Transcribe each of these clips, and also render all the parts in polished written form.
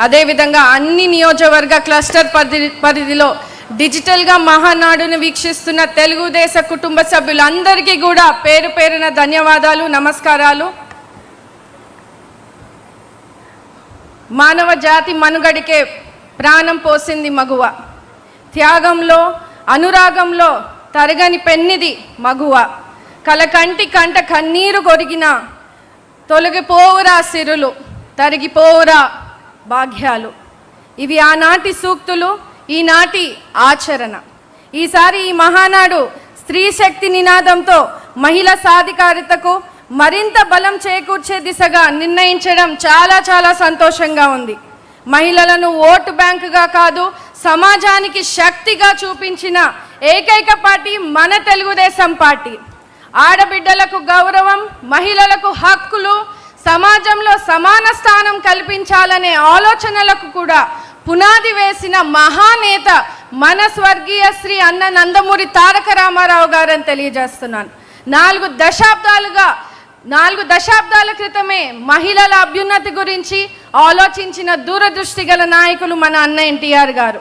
అదేవిధంగా అన్ని నియోజకవర్గ క్లస్టర్ పరిధిలో డిజిటల్గా మహానాడును వీక్షిస్తున్న తెలుగుదేశ కుటుంబ సభ్యులందరికీ కూడా పేరు పేరున ధన్యవాదాలు, నమస్కారాలు. మానవ జాతి మనుగడికే ప్రాణం పోసింది మగువ, త్యాగంలో అనురాగంలో తరగని పెన్నిది మగువ, కలకంటి కంట కన్నీరు కొరిగిన తొలగిపోవురా సిరులు, తరిగిపోవురా భాగ్యాలు. ఇవి ఆనాటి సూక్తులు, ఈనాటి ఆచరణ. ఈసారి ఈ మహానాడు స్త్రీ శక్తి నినాదంతో మహిళా సాధికారితకు మరింత బలం చేకూర్చే దిశగా నిర్ణయించడం చాలా చాలా సంతోషంగా ఉంది. మహిళలను ఓటు బ్యాంకుగా కాదు, సమాజానికి శక్తిగా చూపించిన ఏకైక పార్టీ మన తెలుగుదేశం పార్టీ. ఆడబిడ్డలకు గౌరవం, మహిళలకు హక్కులు, సమాజంలో సమాన స్థానం కల్పించాలనే ఆలోచనలకు కూడా పునాది వేసిన మహానేత మన స్వర్గీయ శ్రీ అన్న నందమూరి తారక రామారావు గారని తెలియజేస్తున్నాను. 4 దశాబ్దాల క్రితమే మహిళల అభ్యున్నతి గురించి ఆలోచించిన దూరదృష్టి గల నాయకులు మన అన్న ఎన్టీఆర్ గారు.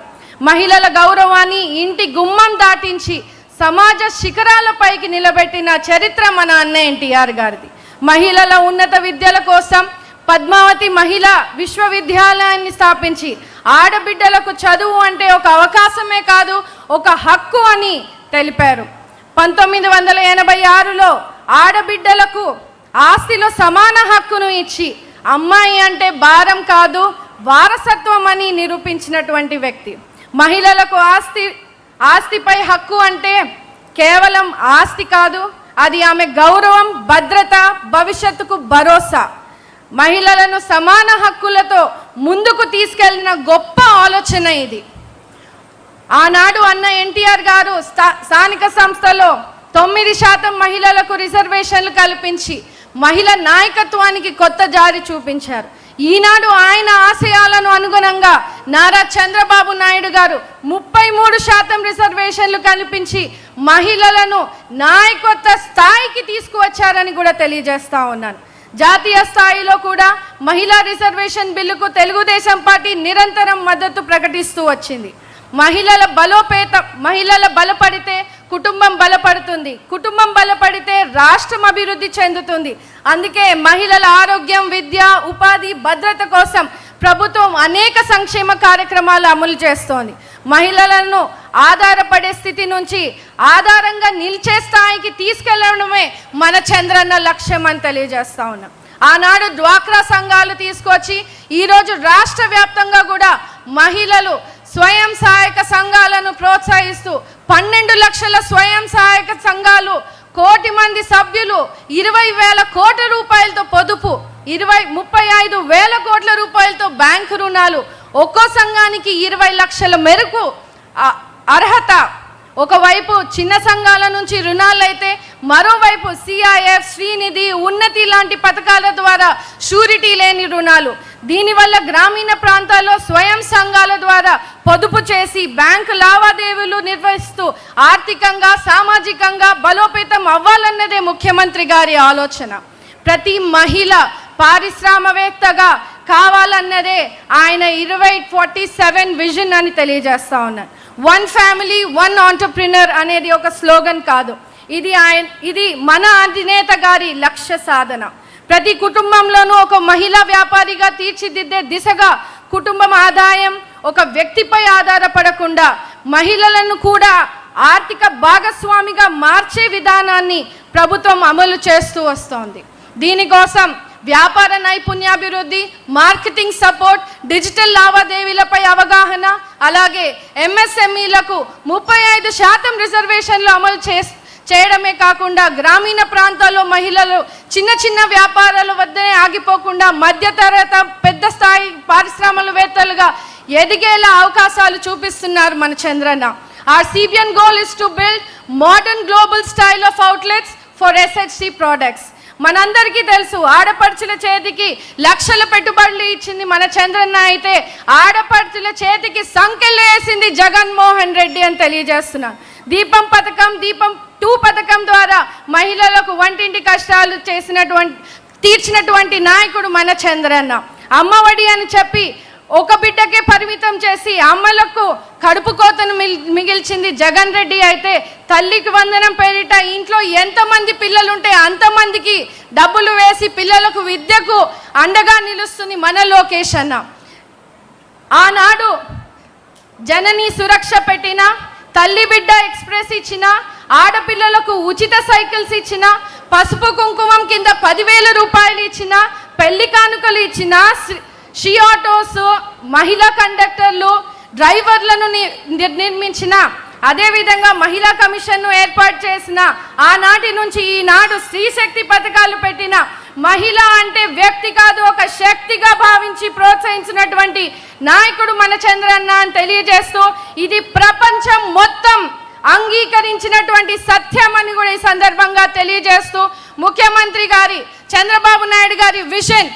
మహిళల గౌరవాన్ని ఇంటి గుమ్మం దాటించి సమాజ శిఖరాలపైకి నిలబెట్టిన చరిత్ర మన అన్న ఎన్టీఆర్ గారిది. మహిళల ఉన్నత విద్యల కోసం పద్మావతి మహిళా విశ్వవిద్యాలయాన్ని స్థాపించి ఆడబిడ్డలకు చదువు అంటే ఒక అవకాశమే కాదు, ఒక హక్కు అని తెలిపారు. 1986లో ఆడబిడ్డలకు ఆస్తిలో సమాన హక్కును ఇచ్చి అమ్మాయి అంటే భారం కాదు, వారసత్వం అని నిరూపించినటువంటి వ్యక్తి. మహిళలకు ఆస్తిపై హక్కు అంటే కేవలం ఆస్తి కాదు, అది ఆమె గౌరవం, భద్రత, భవిష్యత్తుకు భరోసా. మహిళలను సమాన హక్కులతో ముందుకు తీసుకెళ్లిన గొప్ప ఆలోచన ఇది. ఆనాడు అన్న ఎన్టీఆర్ గారు స్థానిక సంస్థలో 9% మహిళలకు రిజర్వేషన్లు కల్పించి మహిళా నాయకత్వానికి కొత్త దారి చూపించారు. ఈనాడు ఆయన ఆశయాలను అనుగుణంగా నారా చంద్రబాబు నాయుడు గారు 33% రిజర్వేషన్లు కల్పించి మహిళలను నాయకత్వ స్థాయికి తీసుకువచ్చారని కూడా తెలియజేస్తా ఉన్నాను. జాతీయ స్థాయిలో కూడా మహిళా రిజర్వేషన్ బిల్లుకు తెలుగుదేశం పార్టీ నిరంతరం మద్దతు ప్రకటిస్తూ వచ్చింది. మహిళల బలపడితే కుటుంబం బలపడుతుంది, కుటుంబం బలపడితే రాష్ట్రం అభివృద్ధి చెందుతుంది. అందుకే మహిళల ఆరోగ్యం, విద్య, ఉపాధి, భద్రత కోసం ప్రభుత్వం అనేక సంక్షేమ కార్యక్రమాలు అమలు చేస్తోంది. మహిళలను ఆధారపడే స్థితి నుంచి ఆధారంగా నిలిచే స్థాయికి తీసుకెళ్లడమే మన చంద్రన్న లక్ష్యం అని తెలియజేస్తా ఉన్నాం. ఆనాడు డ్వాక్రా సంఘాలు తీసుకొచ్చి ఈరోజు రాష్ట్ర వ్యాప్తంగా కూడా మహిళలు స్వయం సహాయక సంఘాలను ప్రోత్సహిస్తూ 12 లక్షల స్వయం సహాయక సంఘాలు, 1 కోటి మంది సభ్యులు, 20,000 కోట్ల రూపాయలతో పొదుపు, 35,000 కోట్ల రూపాయలతో బ్యాంకు రుణాలు, ఒక్కో సంఘానికి 20 లక్షల మేరకు అర్హత. ఒకవైపు చిన్న సంఘాల నుంచి రుణాలైతే మరోవైపు సిఐఎఫ్, శ్రీనిధి, ఉన్నతి లాంటి పథకాల ద్వారా షూరిటీ లేని రుణాలు. దీనివల్ల గ్రామీణ ప్రాంతాల్లో స్వయం సంఘాల ద్వారా పొదుపు చేసి బ్యాంకు లావాదేవీలు నిర్వహిస్తూ ఆర్థికంగా, సామాజికంగా బలోపేతం అవ్వాలన్నదే ముఖ్యమంత్రి గారి ఆలోచన. ప్రతి మహిళ పారిశ్రామికవేత్తగా కావాలన్నదే ఆయన 2047 విజన్ అని తెలియజేస్తా ఉన్నారు. 1 ఫ్యామిలీ 1 ఆంటర్ప్రినర్ అనేది ఒక స్లోగన్ కాదు, ఇది మన అధినేత గారి లక్ష్య సాధన. ప్రతి కుటుంబంలోనూ ఒక మహిళా వ్యాపారిగా తీర్చిదిద్దే దిశగా కుటుంబం ఆదాయం ఒక వ్యక్తిపై ఆధారపడకుండా మహిళలను కూడా ఆర్థిక భాగస్వామిగా మార్చే విధానాన్ని ప్రభుత్వం అమలు చేస్తూ వస్తోంది. దీనికోసం వ్యాపార నైపుణ్యాభివృద్ధి, మార్కెటింగ్ సపోర్ట్, డిజిటల్ లావాదేవీలపై అవగాహన, అలాగే ఎంఎస్ఎంఈలకు 35% రిజర్వేషన్లు అమలు చేయడమే కాకుండా గ్రామీణ ప్రాంతాల్లో మహిళలు చిన్న వ్యాపారాల వద్దనే ఆగిపోకుండా మధ్యతరగతి, పెద్ద స్థాయి పారిశ్రామికవేత్తలుగా ఎదిగేలా అవకాశాలు చూపిస్తున్నారు మన Chandranna. Our CBN goal is to build modern global style of outlets for SHC products. మనందరికీ తెలుసు, ఆడపడుచుల చేతికి లక్షల పెట్టుబడులు ఇచ్చింది మన చంద్రన్న అయితే ఆడపడుచుల చేతికి సంఖ్యలు వేసింది జగన్మోహన్ రెడ్డి అని తెలియజేస్తున్నాను. దీపం పథకం, దీపం 2 పథకం ద్వారా మహిళలకు వంటింటి కష్టాలు తీర్చినటువంటి నాయకుడు మన చంద్రన్న. అమ్మఒడి అని చెప్పి ఒక బిడ్డకే పరిమితం చేసి అమ్మలకు కడుపు కోతను మిగిల్చింది జగన్ రెడ్డి అయితే, తల్లికి వందనం పేరిట ఇంట్లో ఎంతమంది పిల్లలు ఉంటే అంతమందికి డబ్బులు వేసి పిల్లలకు విద్యకు అండగా నిలుస్తుంది మన లోకేష్ అన్న. ఆనాడు జననీ సురక్ష పెట్టిన, తల్లి బిడ్డ ఎక్స్ప్రెస్ ఇచ్చిన, ఆడపిల్లలకు ఉచిత సైకిల్స్ ఇచ్చిన, పసుపు కుంకుమం కింద 10,000 రూపాయలు ఇచ్చిన, పెళ్లి కానుకలు ఇచ్చిన, షీ ఆటోస్, మహిళా కండక్టర్లు, డ్రైవర్లను నిర్మించిన, అదేవిధంగా మహిళా కమిషన్ను ఏర్పాటు చేసిన, ఆనాటి నుంచి ఈనాడు స్త్రీ శక్తి పథకాలు పెట్టిన, మహిళ అంటే వ్యక్తి కాదు ఒక శక్తిగా భావించి ప్రోత్సహించినటువంటి నాయకుడు మన చంద్రన్న అని తెలియజేస్తూ, ఇది ప్రపంచం మొత్తం అంగీకరించినటువంటి సత్యం అని కూడా ఈ సందర్భంగా తెలియజేస్తూ, ముఖ్యమంత్రి గారి చంద్రబాబు నాయుడు గారి విజన్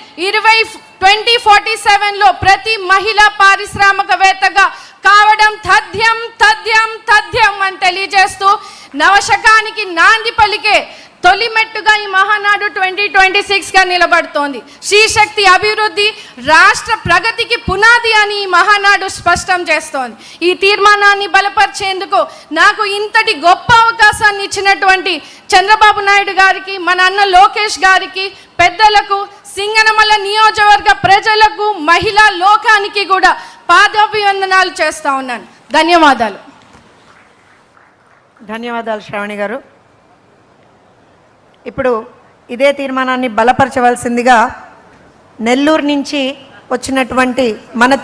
2047లో ప్రతి మహిళ పారిశ్రామికవేత్తగా కావడం తథ్యం తథ్యం తథ్యం అని తెలియజేస్తూ, నవశకానికి నాంది పలికే తొలి మెట్టుగా ఈ మహానాడు 2026గా నిలబడుతోంది. శ్రీశక్తి అభివృద్ధి రాష్ట్ర ప్రగతికి పునాది అని ఈ మహానాడు స్పష్టం చేస్తోంది. ఈ తీర్మానాన్ని బలపరిచేందుకు నాకు ఇంతటి గొప్ప అవకాశాన్ని ఇచ్చినటువంటి చంద్రబాబు నాయుడు గారికి, మన అన్న లోకేష్ గారికి, పెద్దలకు, సింగనమల నియోజకవర్గ ప్రజలకు, మహిళా లోకానికి కూడా పాదాభివందనాలు చేస్తా ఉన్నాను. ధన్యవాదాలు. ధన్యవాదాలు శ్రావణి గారు. ఇప్పుడు ఇదే తీర్మానాన్ని బలపరచవలసిందిగా నెల్లూరు నుంచి వచ్చినటువంటి మన